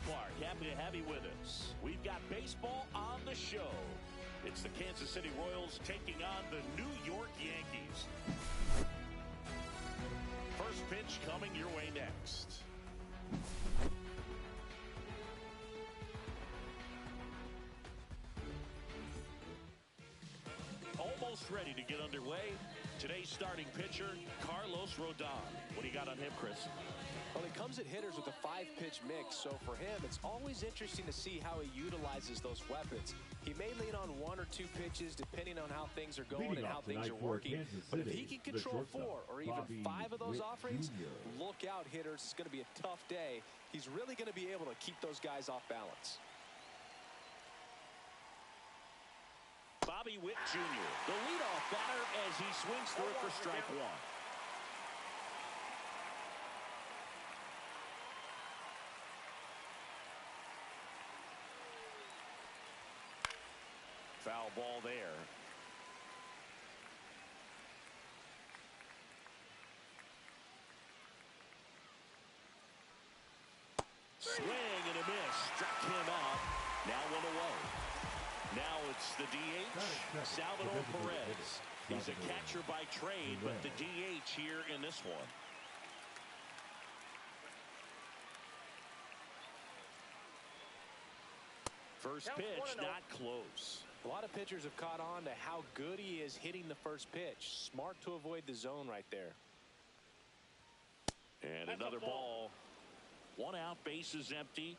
Clark, happy to have you with us. We've got baseball on the show. It's the Kansas City Royals taking on the New York Yankees. First pitch coming your way next. Almost ready to get underway. Today's starting pitcher, Carlos Rodon. What do you got on him, Chris? Well, he comes at hitters with a 5-pitch mix, so for him, it's always interesting to see how he utilizes those weapons. He may lean on 1 or 2 pitches depending on how things are going and how things are working. But if he can control 4 or even 5 of those offerings, look out, hitters. It's going to be a tough day. He's really going to be able to keep those guys off balance. Bobby Witt Jr., the leadoff batter as he swings through it for strike 1. Foul ball there. Swing and a miss. Struck him out. Now 1 away. Now it's the DH, Salvador Perez. He's a catcher by trade, but the DH here in this one. First pitch, not close. A lot of pitchers have caught on to how good he is hitting the first pitch. Smart to avoid the zone right there. And another ball. 1 out, base is empty.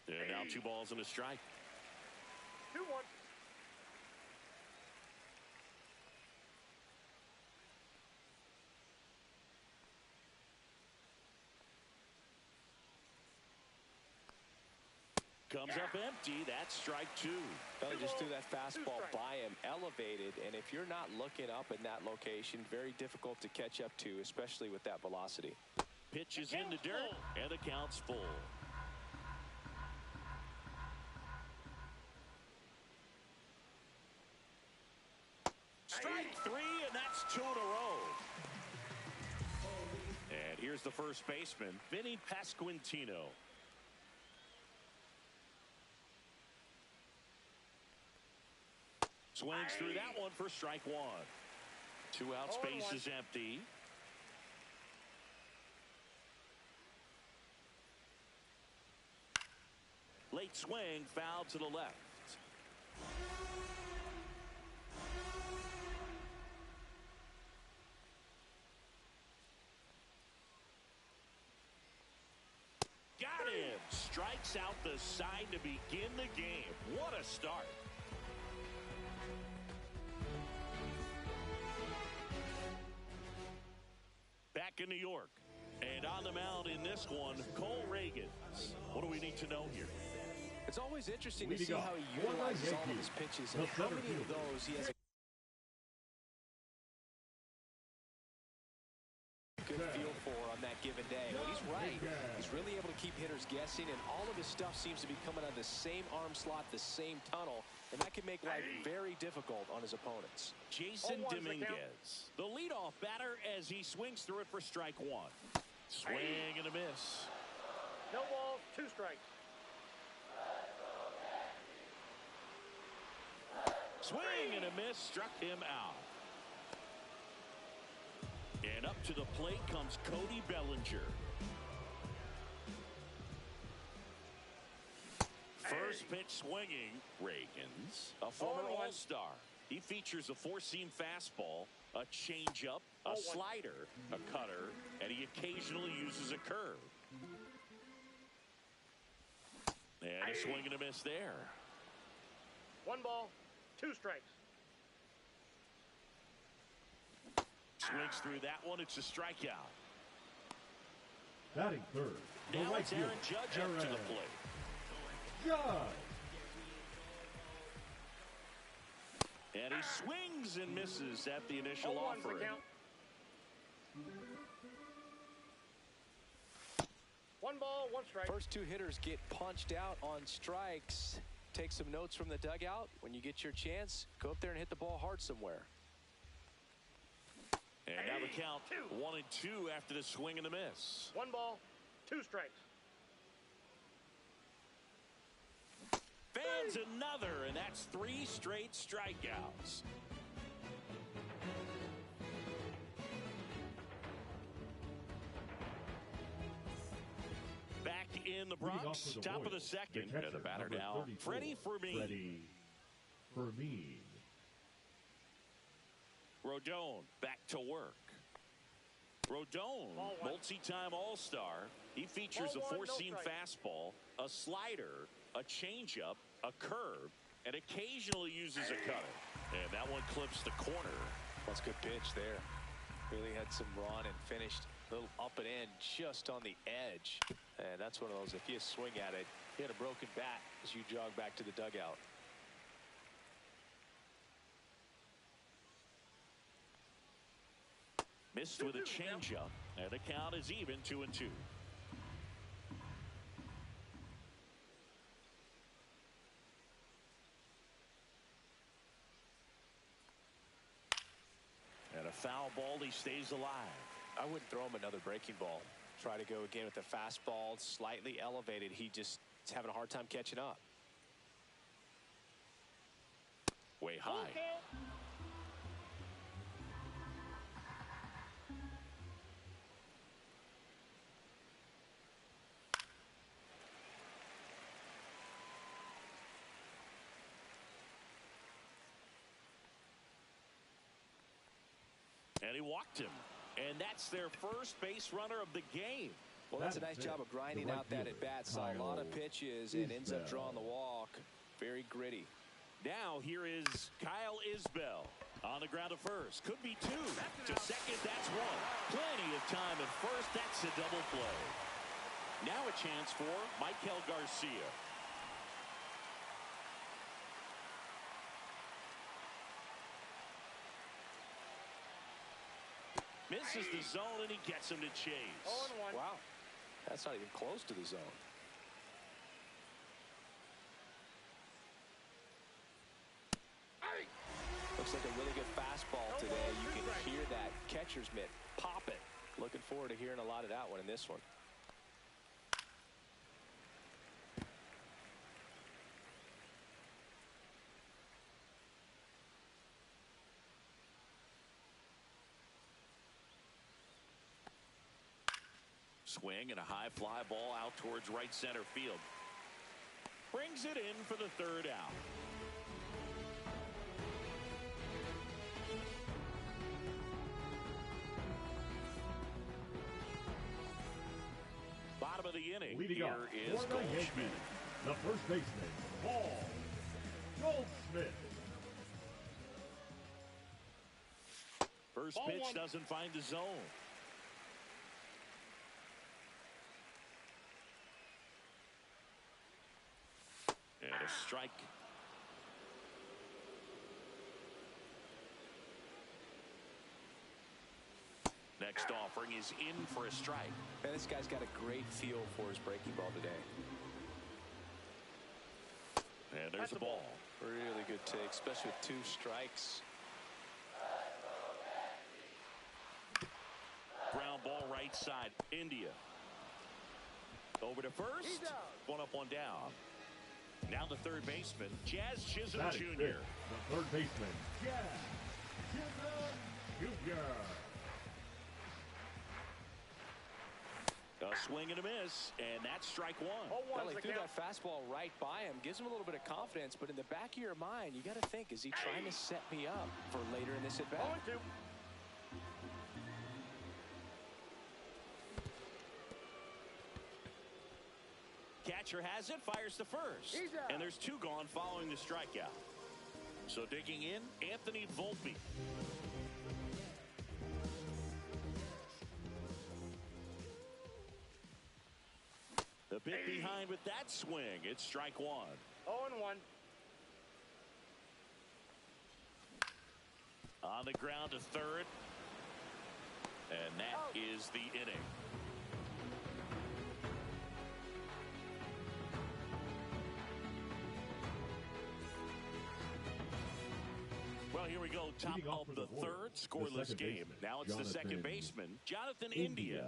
And now 2 balls and a strike. 2-1. Comes up empty. That's strike 2. Well, he just threw that fastball by him, elevated, and if you're not looking up in that location, very difficult to catch up to, especially with that velocity. Pitch is in the dirt, and the count's full. Strike 3, and that's 2 in a row. And here's the first baseman, Vinny Pasquantino. Swings through that one for strike 1. 2 out, space is empty. Late swing, foul to the left. Got him. Strikes out the side to begin the game. What a start. Back in New York. And on the mound in this one, Cole Ragans. What do we need to know here? It's always interesting to see how he utilizes all of his pitches and how many of those he has a good feel for on that given day. Well, he's right. He's really able to keep hitters guessing, and all of his stuff seems to be coming out of the same arm slot, the same tunnel, and that can make life very difficult on his opponents. Jason Dominguez, the leadoff batter as he swings through it for strike 1. Swing and a miss. No balls, 2 strikes. Swing and a miss, struck him out. And up to the plate comes Cody Bellinger. First pitch swinging, Ragans, a former All-Star. He features a 4-seam fastball, a changeup, a slider, a cutter, and he occasionally uses a curve. And a swing and a miss there. 1 ball, 2 strikes. Swings through that one. It's a strikeout. Batting third. Now it's Aaron Judge up to the plate. Judge. And he swings and misses at the initial offering. 1 ball, 1 strike. First 2 hitters get punched out on strikes. Take some notes from the dugout. When you get your chance, go up there and hit the ball hard somewhere. And now the count 1-2 after the swing and a miss. 1 ball, 2 strikes. Fans another, and that's 3 straight strikeouts. Back in the Bronx, top of the second. And the batter now, Freddie Fermin. Rodon back to work. Rodon, multi-time All-Star. He features a 4-seam fastball, a slider, a changeup, a curve, and occasionally uses a cutter. And that one clips the corner. That's a good pitch there. Really had some run and finished a little up and in just on the edge. And that's one of those, if you swing at it, you had a broken bat as you jog back to the dugout. Missed with a changeup, and the count is even 2-2. And a foul ball, he stays alive. I wouldn't throw him another breaking ball. Try to go again with the fastball, slightly elevated. He just is having a hard time catching up. Way high. And he walked him. And that's their first base runner of the game. Well, that's a nice job of grinding out that at bat. Saw a lot of pitches and ends up drawing the walk. Very gritty. Now here is Kyle Isbell on the ground to first. Could be 2. To second, that's 1. Plenty of time at first. That's a double play. Now a chance for Michael Garcia. Misses the zone, and he gets him to chase. 0-1. Wow. That's not even close to the zone. Looks like a really good fastball today. You can hear that catcher's mitt pop it. Looking forward to hearing a lot of that one in this one. Swing and a high fly ball out towards right center field. Brings it in for the 3rd out. Bottom of the inning. Leading Here is the Goldschmidt. Yankees, the first baseman, Paul Goldschmidt. First pitch doesn't find the zone. And a strike. Next offering is in for a strike. Man, this guy's got a great feel for his breaking ball today. And there's the ball. Really good take, especially with 2 strikes. Ground ball right side. India. Over to first. 1 up, 1 down. Now the third baseman, Jazz Chisholm Jr. The third baseman, Jazz Chisholm Jr. A swing and a miss, and that's strike 1. Well, he threw that fastball right by him. Gives him a little bit of confidence, but in the back of your mind, you got to think, is he trying to set me up for later in this at-bat? 0-2. Catcher has it, fires to first. And there's 2 gone following the strikeout. So digging in, Anthony Volpe. The bit behind with that swing. It's strike 1. 0-1. On the ground to third. And that is the inning. Well, here we go. Top of the third, scoreless game. Now it's the second baseman, Jonathan India.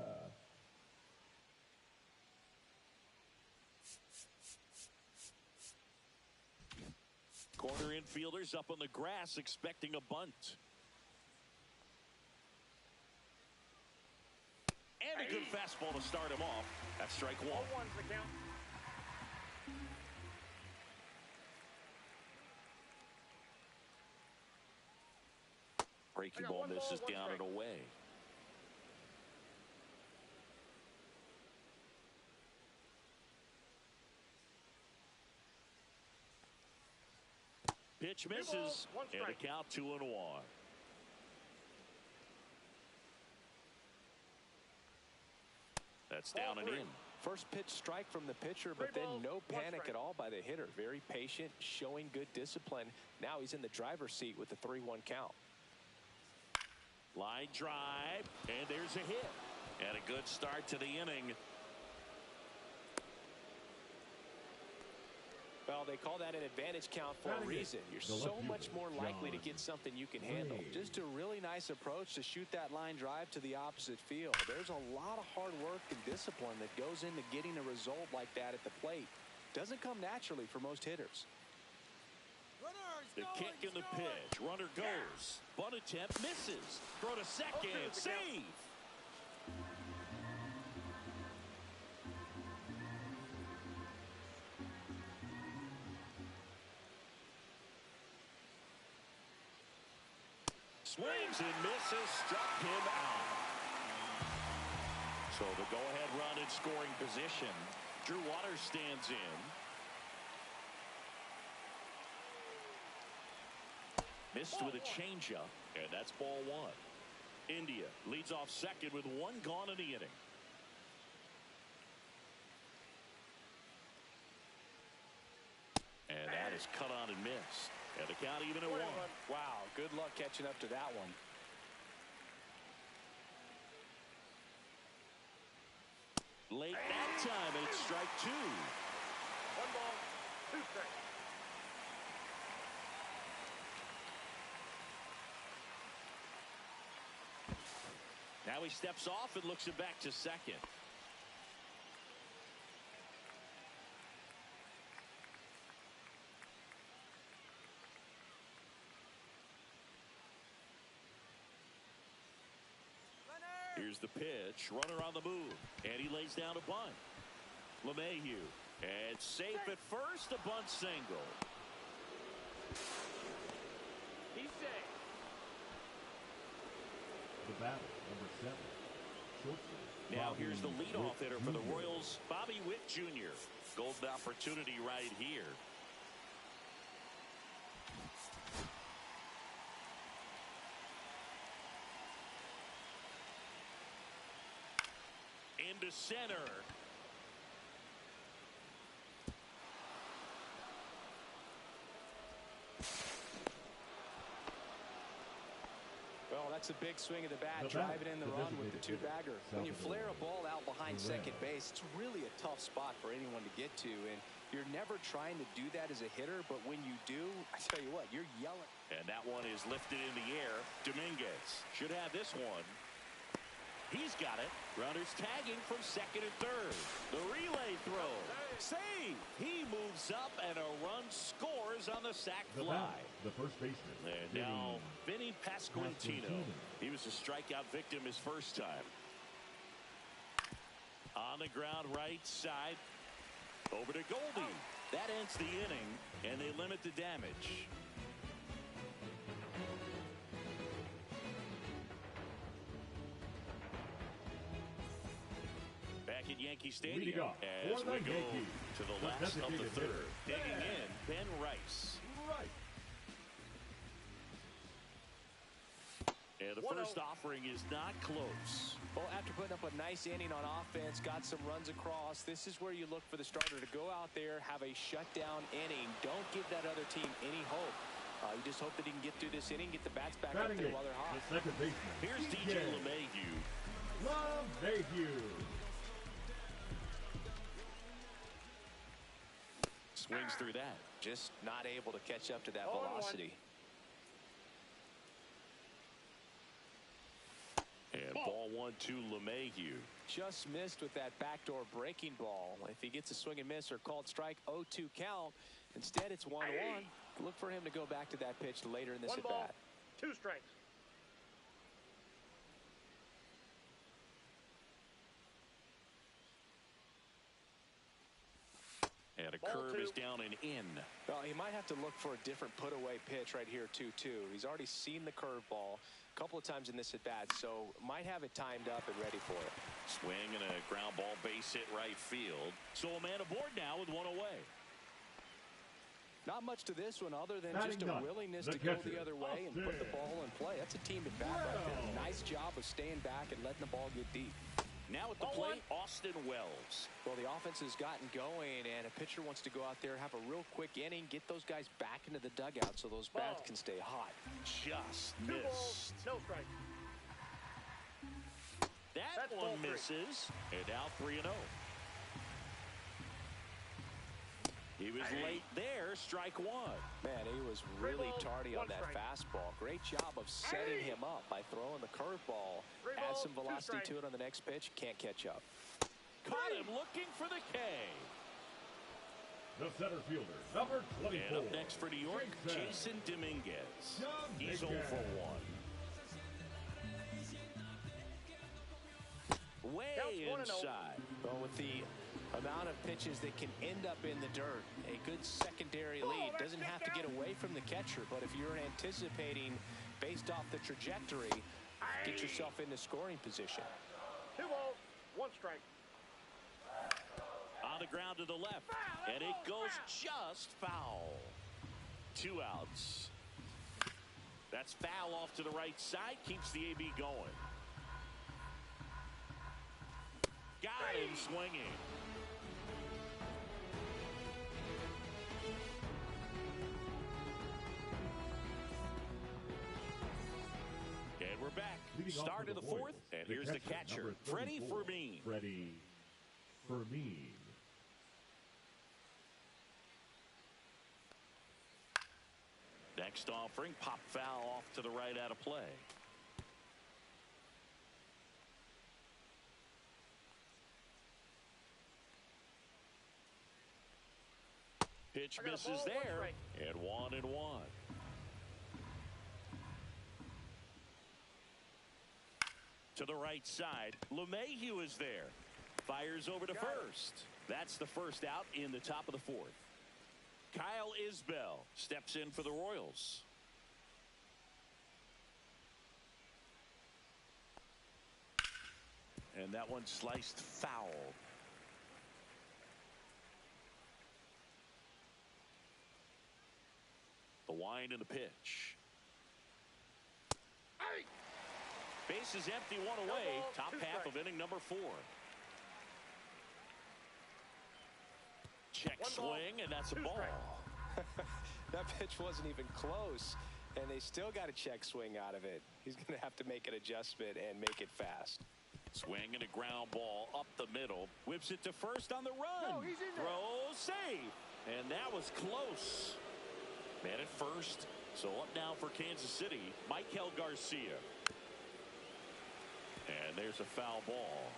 Corner infielders up on the grass expecting a bunt. And a good fastball to start him off. That's strike one. 0-1's the count. Breaking ball misses down and away. Pitch misses, and a count 2-1. That's down and in. First pitch strike from the pitcher, but then no panic at all by the hitter. Very patient, showing good discipline. Now he's in the driver's seat with the 3-1 count. Line drive, and there's a hit. And a good start to the inning. Well, they call that an advantage count for a reason. You're so much more likely to get something you can handle. Just a really nice approach to shoot that line drive to the opposite field. There's a lot of hard work and discipline that goes into getting a result like that at the plate. Doesn't come naturally for most hitters. The kick and the pitch. Runner goes. Bunt attempt misses. Throw to second. Save. Swings and misses, struck him out. So the go-ahead run in scoring position. Drew Waters stands in. Missed with a changeup, and that's ball one. India leads off second with one gone in the inning. And that is cut on and missed. And the count even at 1. Wow, good luck catching up to that one. Late that time, and it's strike 2. 1 ball, 2 strikes. Now he steps off and looks it back to second. Here's the pitch. Runner on the move. And he lays down a bunt. LeMahieu. And safe at first. A bunt single. He's safe. The battle, number 7. Shortstop. Now here's the leadoff hitter for the Royals, Bobby Witt Jr. Golden opportunity right here. Into center. Well, that's a big swing of the bat, driving in the run with the 2-bagger. When you flare a ball out behind second base, it's really a tough spot for anyone to get to, and you're never trying to do that as a hitter, but when you do, I tell you what, you're yelling. And that one is lifted in the air. Dominguez should have this one. He's got it. Runners tagging from second and third. The relay throw. Save. He moves up, and a run scores on the sac fly. The first baseman. And now Vinny Pasquantino. He was a strikeout victim his first time. On the ground right side. Over to Goldie. That ends the inning, and they limit the damage. Back at Yankee Stadium as we go to the last of the third. Digging in, Ben Rice. And the first offering is not close. Well, after putting up a nice inning on offense, got some runs across, this is where you look for the starter to go out there, have a shutdown inning. Don't give that other team any hope. You just hope that he can get through this inning, get the bats back up there while they're hot. The second baseman. Here's DJ LeMahieu. Swings through that. Just not able to catch up to that velocity. 1 to LeMahieu. Just missed with that backdoor breaking ball. If he gets a swing and miss or called strike, 0-2 count. Instead, it's 1-1. Look for him to go back to that pitch later in this at-bat. 1 ball, 2 strikes. And a curve is down and in. Well, he might have to look for a different put-away pitch right here, 2-2. He's already seen the curveball a couple of times in this at-bat, so might have it timed up and ready for it. Swing and a ground ball base hit right field. So a man aboard now with 1 away. Not much to this one other than just a willingness to go the other way and put the ball in play. That's a team at-bat right there. Nice job of staying back and letting the ball get deep. Now at the plate, Austin Wells. Well, the offense has gotten going, and a pitcher wants to go out there, have a real quick inning, get those guys back into the dugout so those bats can stay hot. Just 2 missed. balls, no strike. That one misses. And now 3-0. He was late there, strike 1. Man, he was really tardy on that fastball. Great job of setting him up by throwing the curveball. Add some velocity to it on the next pitch. Can't catch up. Caught him looking for the K. The center fielder, number 24. And up next for New York, Jason Dominguez. He's 0 for 1. Way inside. Well, with the amount of pitches that can end up in the dirt, a good secondary lead. Doesn't have to get away from the catcher, but if you're anticipating based off the trajectory, get yourself into scoring position. 2 balls, 1 strike. On the ground to the left, and it goes just foul. 2 outs. That's foul off to the right side, keeps the AB going. Got him swinging. And we're back. Start of the 4th, and here's the catcher, Freddie Fermin. Freddie Fermin. Next offering, pop foul off to the right out of play. Pitch misses there, and 1-1. To the right side, LeMahieu is there. Fires over to first. That's the first out in the top of the 4th. Kyle Isbell steps in for the Royals. And that one sliced foul. The wind and the pitch. Base is empty, 1 away. Top half of inning number 4. Check swing, and that's a ball. That pitch wasn't even close, and they still got a check swing out of it. He's going to have to make an adjustment and make it fast. Swing and a ground ball up the middle. Whips it to first on the run. Throw safe. And that was close. Man at first. So up now for Kansas City, Michael Garcia. And there's a foul ball.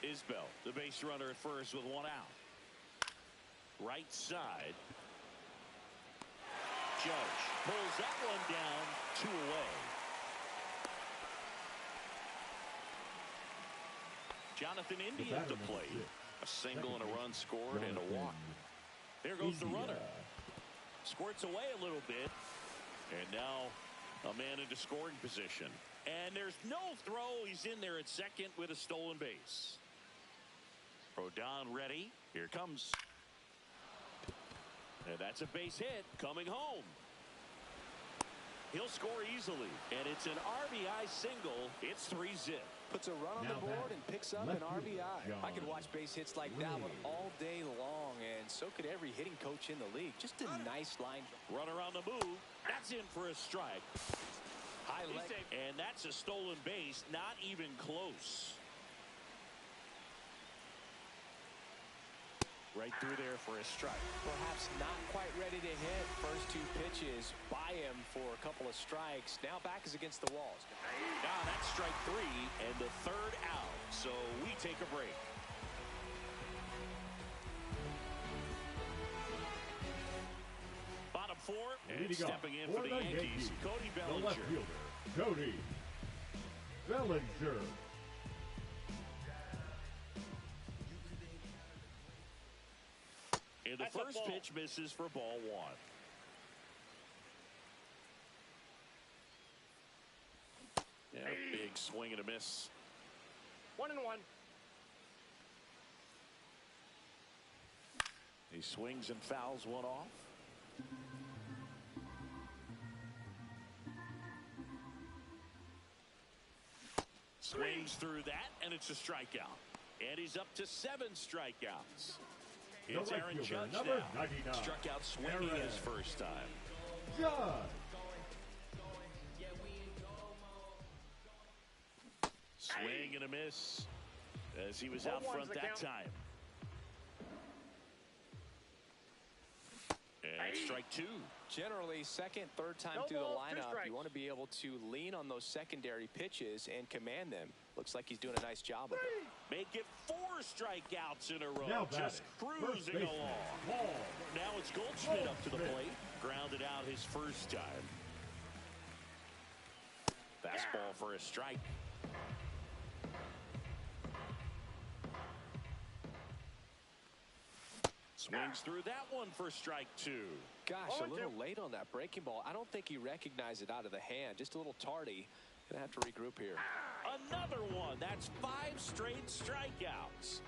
Isbell, the base runner at first with 1 out. Right side. Judge pulls that one down, 2 away. Jonathan India at the plate. A single and a run scored and a walk. There goes the runner. Squirts away a little bit. And now a man into scoring position. And there's no throw. He's in there at second with a stolen base. Rodon ready. Here comes. And that's a base hit coming home. He'll score easily. And it's an RBI single. It's 3-zip. Puts a run on the board and picks up an RBI. I could watch base hits like that one all day long, and so could every hitting coach in the league. Just a nice line. Runner on the move. That's in for a strike. High leg. And that's a stolen base. Not even close. Right through there for a strike. Perhaps not quite ready to hit. First two pitches by him for a couple of strikes. Now back is against the walls. Now that's strike three and the third out. So we take a break. Bottom four, and stepping in for the Yankees, Cody Bellinger. The left fielder, Cody Bellinger. And the first pitch misses for ball one. Yeah, big swing and a miss. 1-1. He swings and fouls one off. Swings through that, and it's a strikeout. And he's up to 7 strikeouts. It's Aaron Judge now. Struck out swinging his first time. Judge. Swing and a miss as he was out front that time. And strike two. Generally, second, third time through the lineup, you want to be able to lean on those secondary pitches and command them. Looks like he's doing a nice job of it. Make it 4 strikeouts in a row. Just cruising along. Now it's Goldschmidt up to the plate. Grounded out his first time. Fastball for a strike. Swings through that one for strike 2. Gosh, a little late on that breaking ball. I don't think he recognized it out of the hand. Just a little tardy. Gonna have to regroup here. Another one. That's 5 straight strikeouts.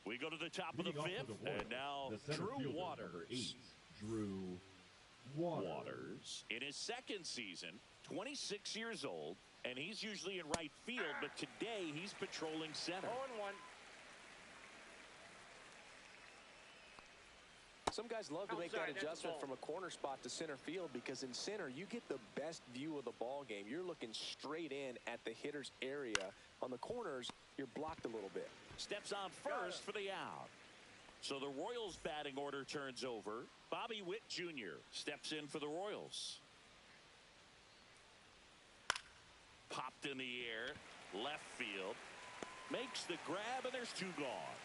We go to the top of the 5th, and now Drew Waters. Drew Waters in his second season, 26 years old, and he's usually in right field, but today he's patrolling center. 0-1. Some guys love to make that adjustment from a corner spot to center field because in center you get the best view of the ball game. You're looking straight in at the hitter's area. On the corners, you're blocked a little bit. Steps on first for the out. So the Royals batting order turns over. Bobby Witt Jr. steps in for the Royals. Popped in the air, left field. Makes the grab, and there's 2 gone.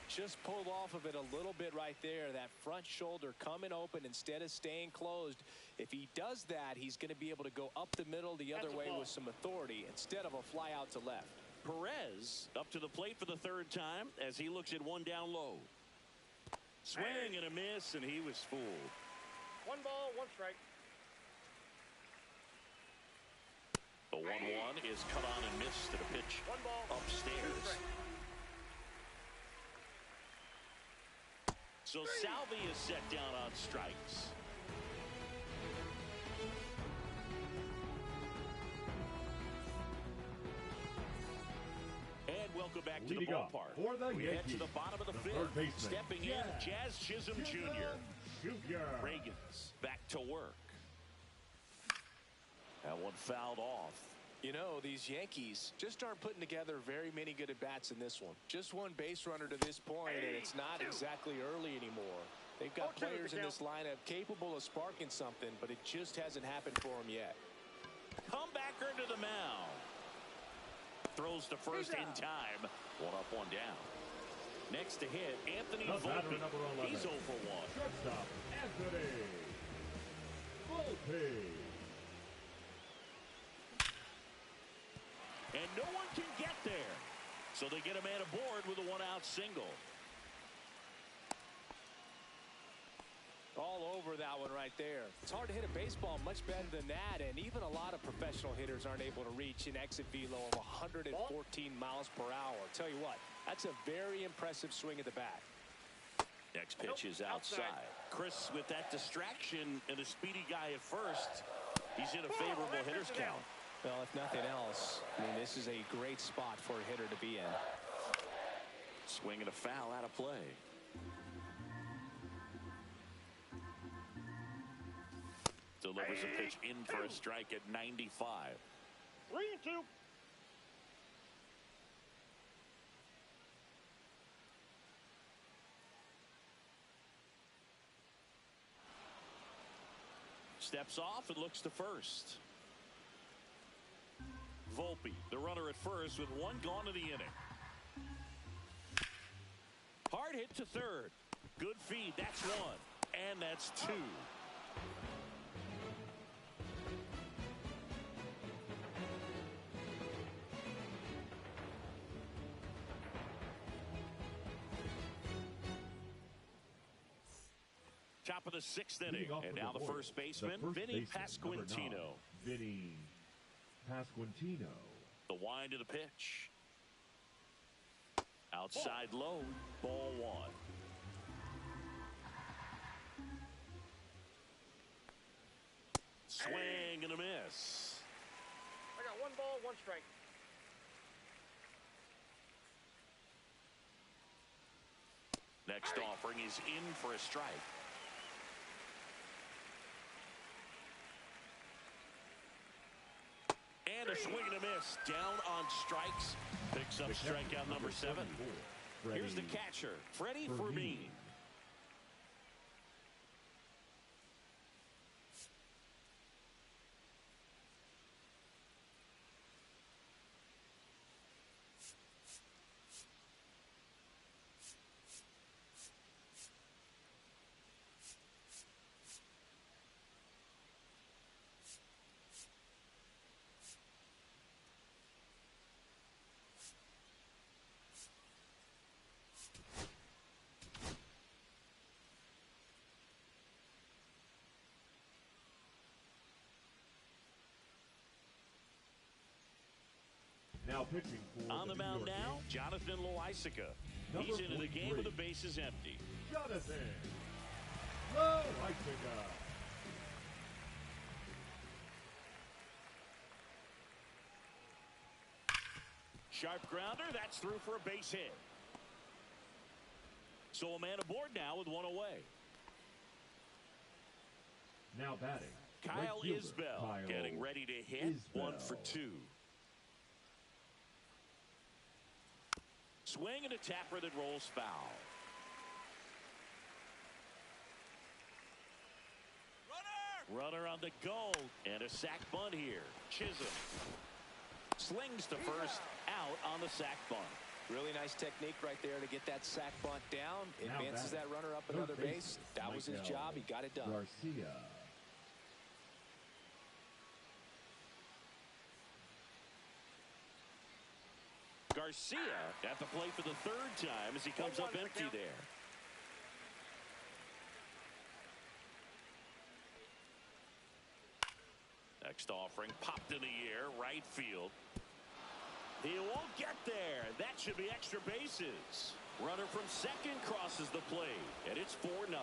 Just pulled off of it a little bit right there. That front shoulder coming open instead of staying closed. If he does that, he's going to be able to go up the middle the other way with some authority instead of a fly out to left. Perez up to the plate for the 3rd time as he looks at one down low. Swing and a miss, and he was fooled. 1 ball, 1 strike. The 1-1 is cut on and missed at a pitch 1 ball, upstairs. So Salvi is set down on strikes. And welcome back to the ballpark. We head to the bottom of the 5th. Stepping in, Jazz Chisholm Jr. Reagan's back to work. That one fouled off. You know, these Yankees just aren't putting together very many good at-bats in this one. Just 1 base runner to this point, and it's not exactly early anymore. They've got players in this lineup capable of sparking something, but it just hasn't happened for them yet. Comebacker to the mound. Throws to first in time. 1 up, 1 down. Next to hit, Anthony Volpe. He's 0 for 1. Shortstop, Anthony Volpe. And no one can get there. So they get a man aboard with a 1-out single. All over that one right there. It's hard to hit a baseball much better than that, and even a lot of professional hitters aren't able to reach an exit velo of 114 miles per hour. Tell you what, that's a very impressive swing at the bat. Next pitch is outside. Chris, with that distraction and a speedy guy at first, he's in a favorable hitter's count. Well, if nothing else, I mean, this is a great spot for a hitter to be in. Swing and a foul out of play. delivers a pitch in for a strike at 95. 3-2. Steps off and looks to first. Volpe, the runner at first with one gone in the inning. Hard hit to third. Good feed. That's one. And that's two. Top of the sixth inning. And now the first baseman, Vinny Pasquantino. Vinny Pasquantino. The wind to the pitch. Outside low. Ball one. Swing and a miss. I got 1 ball, 1 strike. Next offering is in for a strike. And a swing and a miss. Down on strikes. Picks up strikeout number 7. Here's the catcher, Freddie Fermin. Now pitching for on the mound now, Jonathan Loaisiga. He's into the game with the bases empty. Jonathan Loaisiga. Sharp grounder, that's through for a base hit. So a man aboard now with one away. Now batting, Kyle right fielder, Isbell Kyle getting ready to hit. Isbell. 1 for 2. Swing and a tapper that rolls foul. Runner on the go, and a sac bunt here. Chisholm slings to first, out on the sac bunt. Really nice technique right there to get that sac bunt down. Advances that runner up another base. That was his job. He got it done. Garcia. Garcia at the plate for the 3rd time as he comes up empty there. Next offering popped in the air, right field. He won't get there. That should be extra bases. Runner from second crosses the plate, and it's 4-0.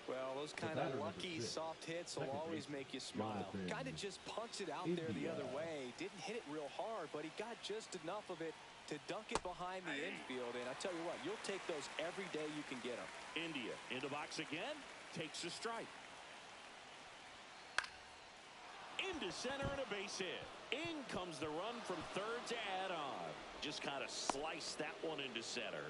Well, those kind of lucky soft hits will always make you smile. Kind of just punched it out there the other way. Didn't hit it real hard, but he got just enough of it to dunk it behind the infield. And I tell you what, you'll take those every day you can get them. India into box again, takes a strike. Into center and a base hit. In comes the run from third to add on. Just kind of sliced that one into center.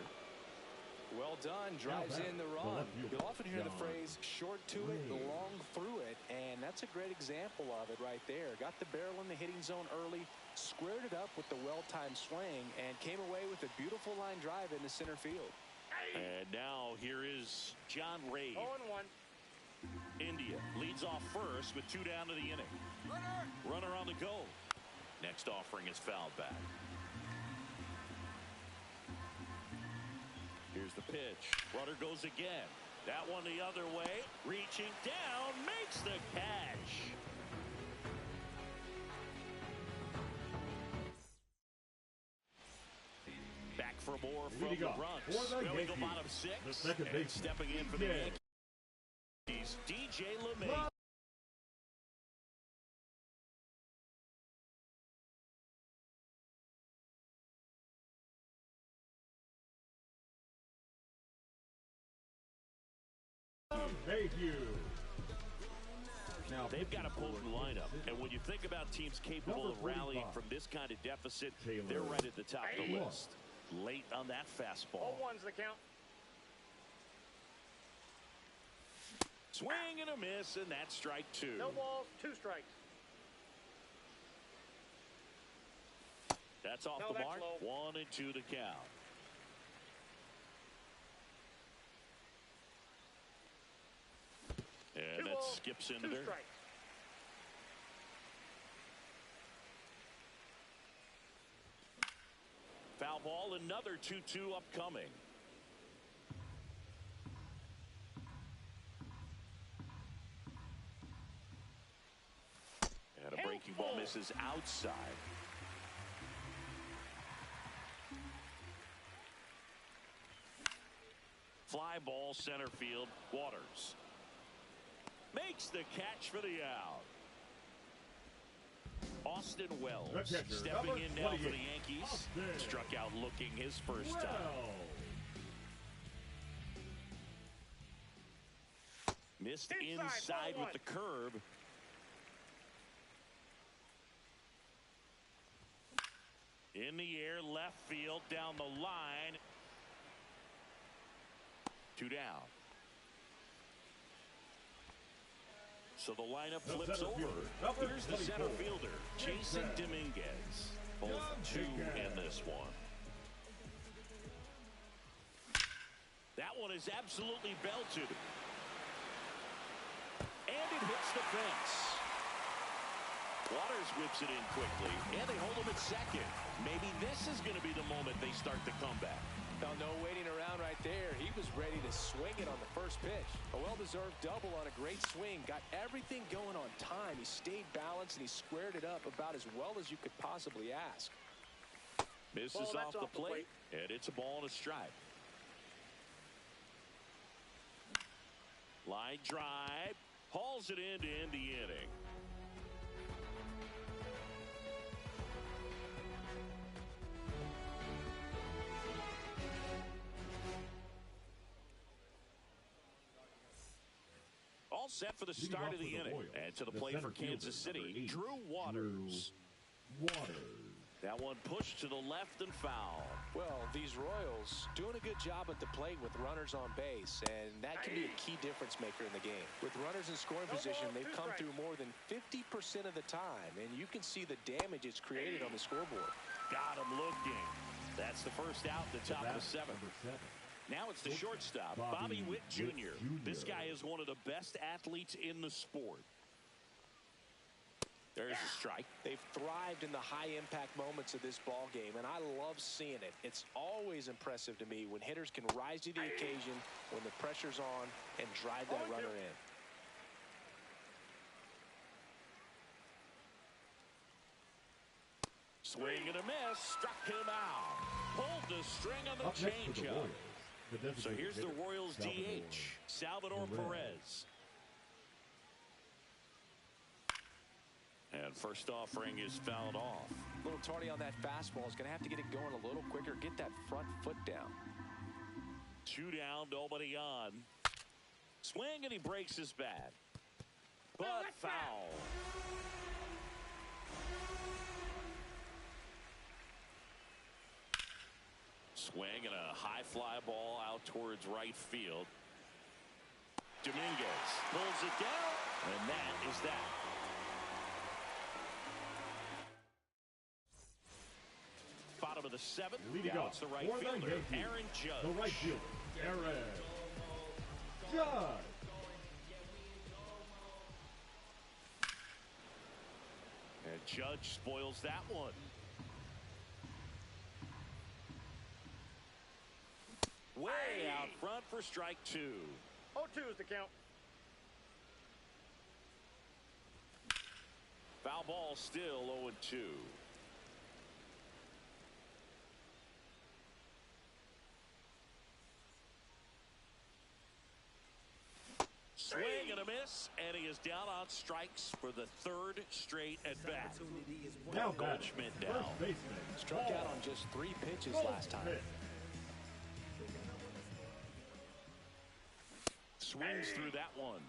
Well done. Drives in the run. You'll often hear the phrase short to it, long through it, and that's a great example of it right there. Got the barrel in the hitting zone early, squared it up with the well-timed swing, and came away with a beautiful line drive into center field. And now here is John Ray. 0-1. India leads off first with 2 down to the inning. Runner on the go. Next offering is fouled back. Here's the pitch. Runner goes again. That one the other way. Reaching down, makes the catch. Back for more from the Bronx. Billy go bottom 6. And stepping in for the Yankees, DJ LeMay. Mayhew. Now, they've got a potent lineup, and when you think about teams capable of rallying from this kind of deficit, they're right at the top of the list. Late on that fastball. 0-1's the count. Swing and a miss, and that's strike two. No balls, 2 strikes. That's off the mark. Low. 1-2 to count. And that skips into there. Strikes. Foul ball, another 2-2 upcoming. And a breaking ball misses outside. Fly ball center field. Waters makes the catch for the out. Austin Wells stepping in now for the Yankees. Struck out looking his first time. Missed inside with the curve. In the air, left field, down the line. 2 down. So the lineup flips over. Here's the center fielder, Jason Dominguez. Both 2 in this one. That one is absolutely belted. And it hits the fence. Waters whips it in quickly, and they hold him at second. Maybe this is going to be the moment they start the comeback. Now, no waiting around right there. He was ready to swing it on the first pitch. A well-deserved double on a great swing. Got everything going on time. He stayed balanced, and he squared it up about as well as you could possibly ask. Misses off the plate, and it's a ball and a strike. Line drive. Hauls it in to end the inning. All set for the start of the inning. And to the plate for Kansas City, Drew Waters. That one pushed to the left and foul. Well, these Royals doing a good job at the plate with runners on base, and that can be a key difference maker in the game. With runners in scoring position, they've come through more than 50% of the time, and you can see the damage it's created on the scoreboard. Got him looking. That's the first out, the top of the 7th. Now it's the shortstop, Bobby Witt Jr. This guy is one of the best athletes in the sport. There's a strike. They've thrived in the high-impact moments of this ball game, and I love seeing it. It's always impressive to me when hitters can rise to the occasion when the pressure's on and drive that runner in. Swing and a miss. Struck him out. Pulled the string on the changeup. So here's the Royals DH, Salvador Perez. And first offering is fouled off. A little tardy on that fastball. Is going to have to get it going a little quicker. Get that front foot down. 2 down, nobody on. Swing, and he breaks his bat. But foul. Swing and a high fly ball out towards right field. Dominguez pulls it down, and that is that. Bottom of the 7th. Now it's the right fielder, Aaron Judge. The right fielder, Aaron Judge. And Judge spoils that one. Way out front for strike 2. 0-2 is the count. Foul ball still 0-2. Swing and a miss, and he is down on strikes for the 3rd straight at bat. Now Goldschmidt down. Struck out on just 3 pitches last time. Swings through that one.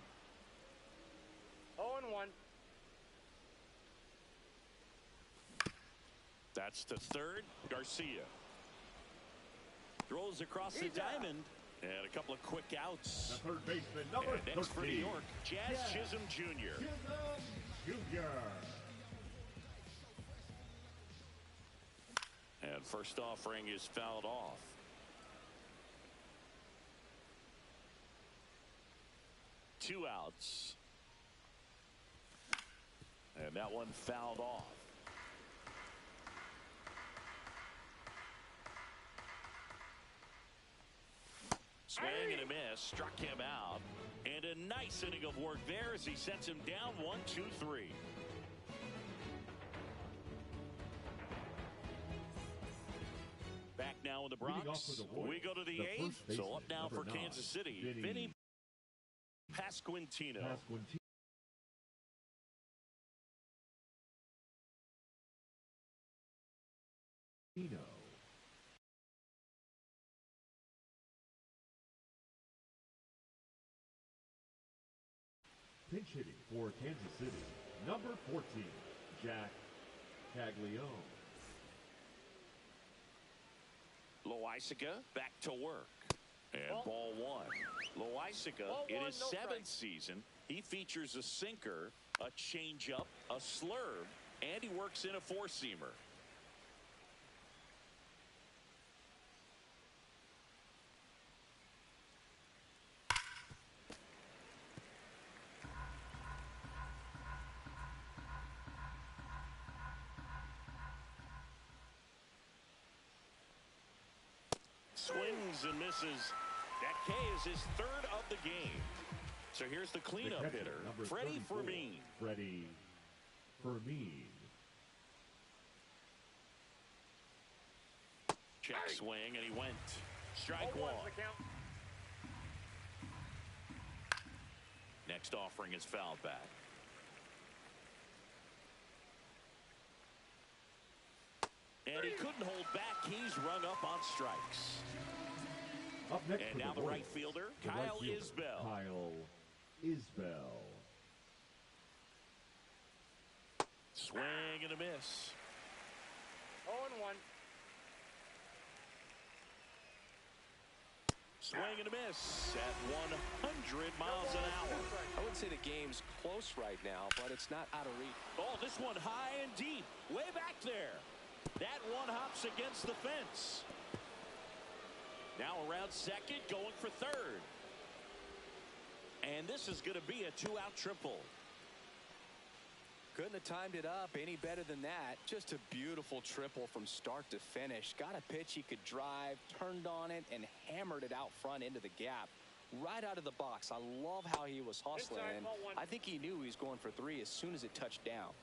0-1. That's to third. Garcia throws across the diamond. And a couple of quick outs. The third baseman, number and next 13. for New York, Jazz Chisholm Jr. And first offering is fouled off. Two outs. And that one fouled off. Swing and a miss, struck him out. And a nice inning of work there as he sets him down 1-2-3. Back now in the Bronx. We go to the eighth. So up now for Kansas City, Vinny Pasquantino. Pinch hitting for Kansas City, number 14, Jack Caglione. Loaisiga back to work. And ball one. Loaisiga in his seventh season, he features a sinker, a changeup, a slurve, and he works in a four-seamer. Swings and misses. That K is his third of the game. So here's the cleanup hitter, Freddie Fermin. Freddie Fermin. Check swing, and he went. Strike one. Next offering is fouled back. And he couldn't hold back. He's rung up on strikes. Up next and now the right fielder, Kyle Isbell. Kyle Isbell. Swing and a miss. 0-1. Swing and a miss at 100 miles an hour. I wouldn't say the game's close right now, but it's not out of reach. Oh, this one high and deep, way back there. That one hops against the fence. Now around second, going for third. And this is going to be a two-out triple. Couldn't have timed it up any better than that. Just a beautiful triple from start to finish. Got a pitch he could drive, turned on it, and hammered it out front into the gap. Right out of the box. I love how he was hustling. And I think he knew he was going for three as soon as it touched down.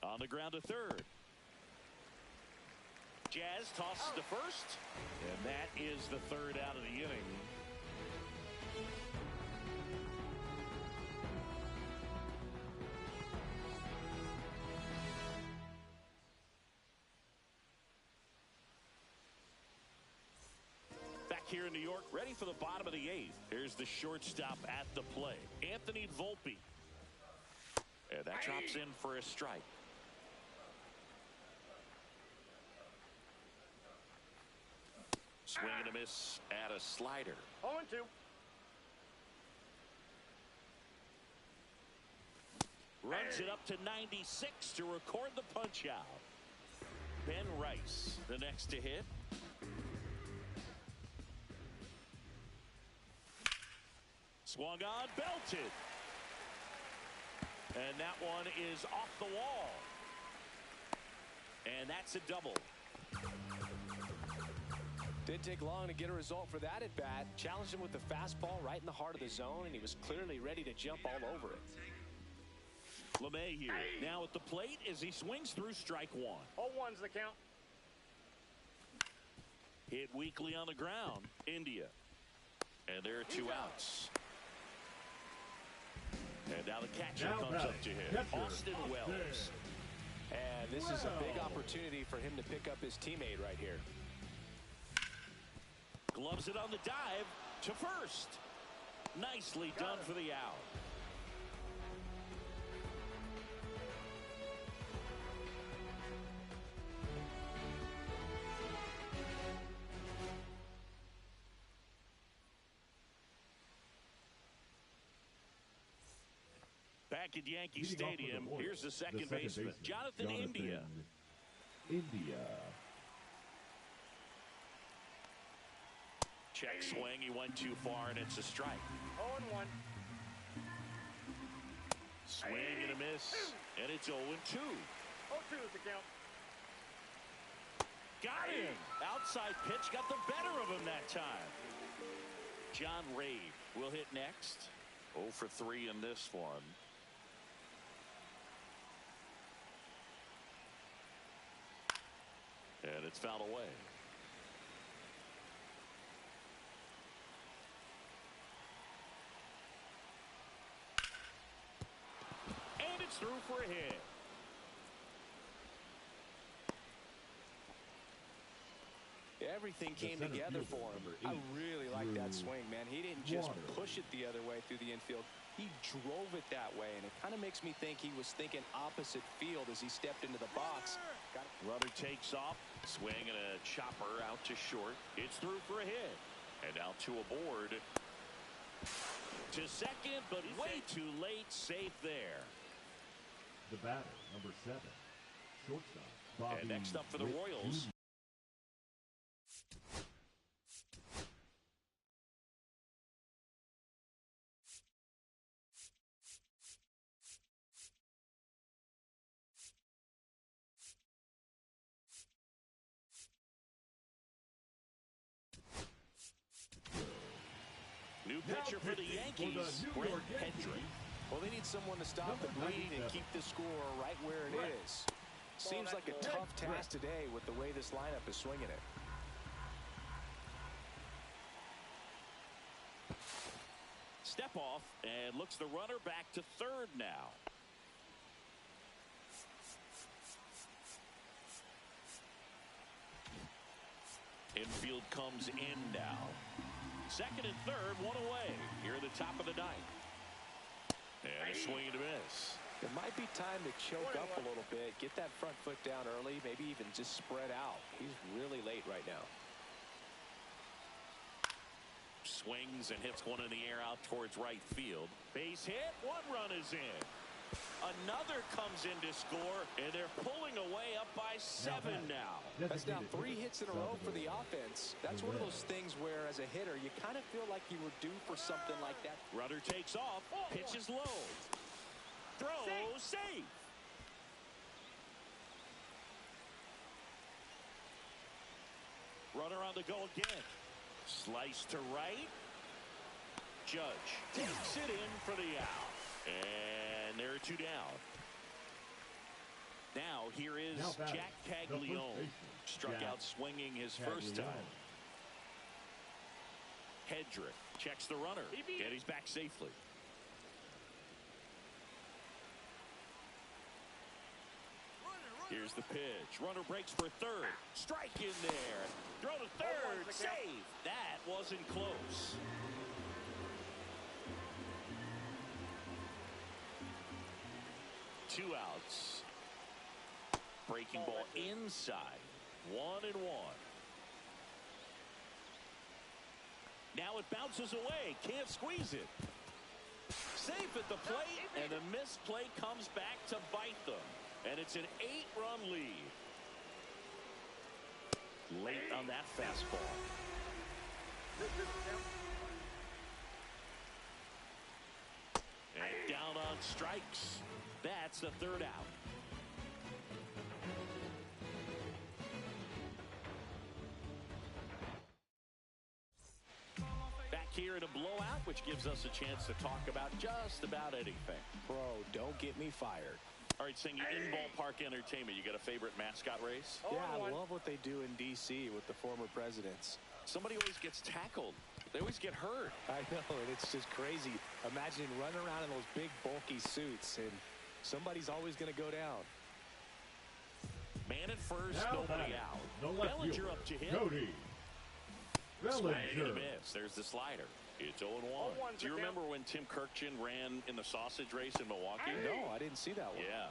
On the ground to third. Jazz tosses to first. And that is the third out of the inning. Back here in New York, ready for the bottom of the eighth. Here's the shortstop at the plate, Anthony Volpe. And that drops in for a strike. Swing and a miss at a slider. 0-2. Runs it up to 96 to record the punch out. Ben Rice, the next to hit. Swung on, belted. And that one is off the wall. And that's a double. Didn't take long to get a result for that at bat. Challenged him with the fastball right in the heart of the zone, and he was clearly ready to jump all over it. LeMahieu now at the plate as he swings through strike one. 0-1's the count. Hit weakly on the ground. India. And there are two outs. And now the catcher comes up to hit. Austin Wells. And this is a big opportunity for him to pick up his teammate right here. Gloves it on the dive to first. Nicely done for the out. Back at Yankee Stadium, here's the second baseman, Jonathan India. Check swing, he went too far, and it's a strike. 0-1. Swing and a miss, and it's 0-2. 0-2 is the count. Got him. Outside pitch got the better of him that time. John Ray will hit next. 0 for 3 in this one. And it's fouled away. And it's through for a hit. Everything came together for him. I really like that swing, man. He didn't just push it the other way through the infield. He drove it that way, and it kind of makes me think he was thinking opposite field as he stepped into the box. Runner takes off. Swing and a chopper out to short. It's through for a hit. And out to a board. To second, but way too late. Safe there. The batter, number 7, shortstop, Bobby. And next up for the Royals. New pitcher for the Yankees, Brent Hendrick. Well, they need someone to stop the bleeding and keep the score right where it is. Seems like a tough task today with the way this lineup is swinging it. Step off and looks the runner back to third now. Infield comes in now. Second and third, one away. Here at the top of the ninth. And a swing and a miss. It might be time to choke up a little bit, get that front foot down early, maybe even just spread out. He's really late right now. Swings and hits one in the air out towards right field. Base hit, one run is in. Another comes in to score, and they're pulling away up by 7 now. That's now 3 hits in a row for the offense. That's one of those things where, as a hitter, you kind of feel like you were due for something like that. Runner takes off, pitches low. Throw, safe. Runner on the go again. Slice to right. Judge takes it in for the out. And there are 2 down. Now here is Jack Caglione. Struck out swinging his first time. Hendrick checks the runner. And he's back safely. Here's the pitch. Runner breaks for third. Strike in there. Throw to third. Save. That wasn't close. Two outs. Breaking ball inside. 1-1. Now it bounces away. Can't squeeze it. Safe at the plate, and the missed play comes back to bite them. And it's an 8-run lead. Late on that fastball. And down on strikes. That's the third out. Back here in a blowout, which gives us a chance to talk about just about anything. Bro, don't get me fired. All right, Sing, in ballpark entertainment, you got a favorite mascot race? Yeah, I love what they do in D.C. with the former presidents. Somebody always gets tackled. They always get hurt. I know, and it's just crazy. Imagine running around in those big, bulky suits, and somebody's always going to go down. Man at first, nobody out. Bellinger up to him. Cody. Swing and a Bellinger. miss. There's the slider. It's 0-1. 0-1's Do you the remember when Tim Kirkjian ran in the sausage race in Milwaukee? No, I didn't see that one. Yeah.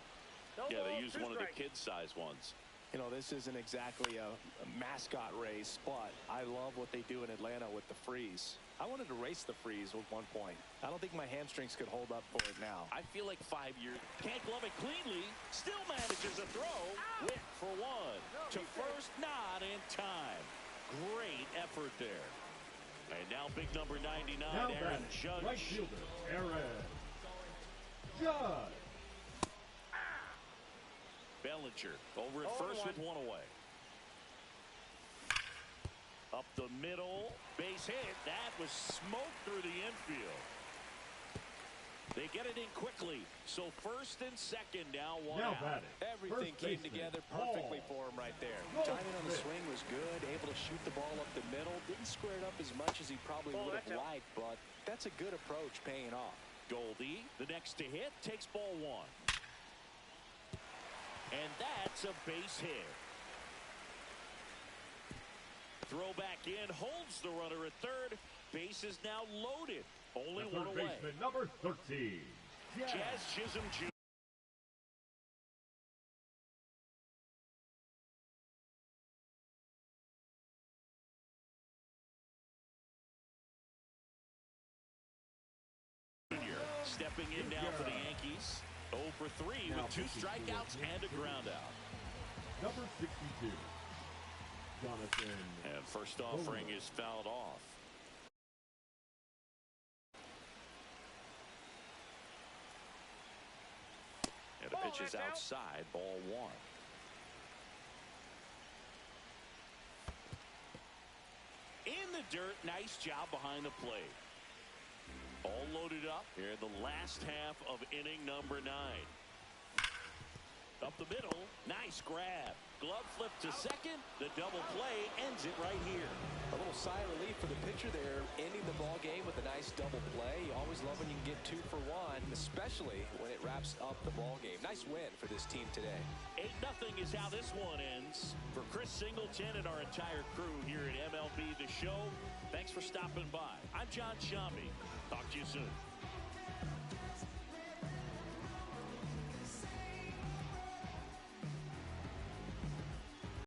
No Yeah, they ball, used two one of the strikes. kid-sized ones. You know, this isn't exactly a mascot race, but I love what they do in Atlanta with the freeze. I wanted to race the freeze at one point. I don't think my hamstrings could hold up for it now. I feel like 5 years. Can't glove it cleanly. Still manages a throw. Whip for one. To first, not in time. Great effort there. And now big number 99, Now Aaron batting, Judge. right fielder, Aaron Judge. Bellinger over at 0-1. first with one away. Up the middle. Base hit. That was smoke through the infield. They get it in quickly. So first and second now, one Now out. batting, Everything first came baseman, together perfectly Paul. for him right there. Goldschmidt. Timing on the swing was good, able to shoot the ball up the middle. Didn't square it up as much as he probably Ball, would have that's out. liked, but that's a good approach paying off. Goldie, the next to hit, takes ball one. And that's a base hit. Throw back in, holds the runner at third. Base is now loaded. Only The one third away. baseman, number 13, Jazz Chisholm Jr. Stepping in now for the Yankees. 0 for 3 Now with 2 pitching for strikeouts the and a ground out. number 62, Jonathan. And first offering is fouled off. And the Ball, pitch is that's out. outside, ball one. In the dirt, nice job behind the plate. All loaded up here in the last half of inning number 9. Up the middle, nice grab. Glove flip to second. The double play ends it right here. A little sigh of relief for the pitcher there, ending the ball game with a nice double play. You always love when you can get 2 for 1, especially when it wraps up the ball game. Nice win for this team today. 8-0 is how this one ends. For Chris Singleton and our entire crew here at MLB The Show, thanks for stopping by. I'm John Shambi. Talk to you soon.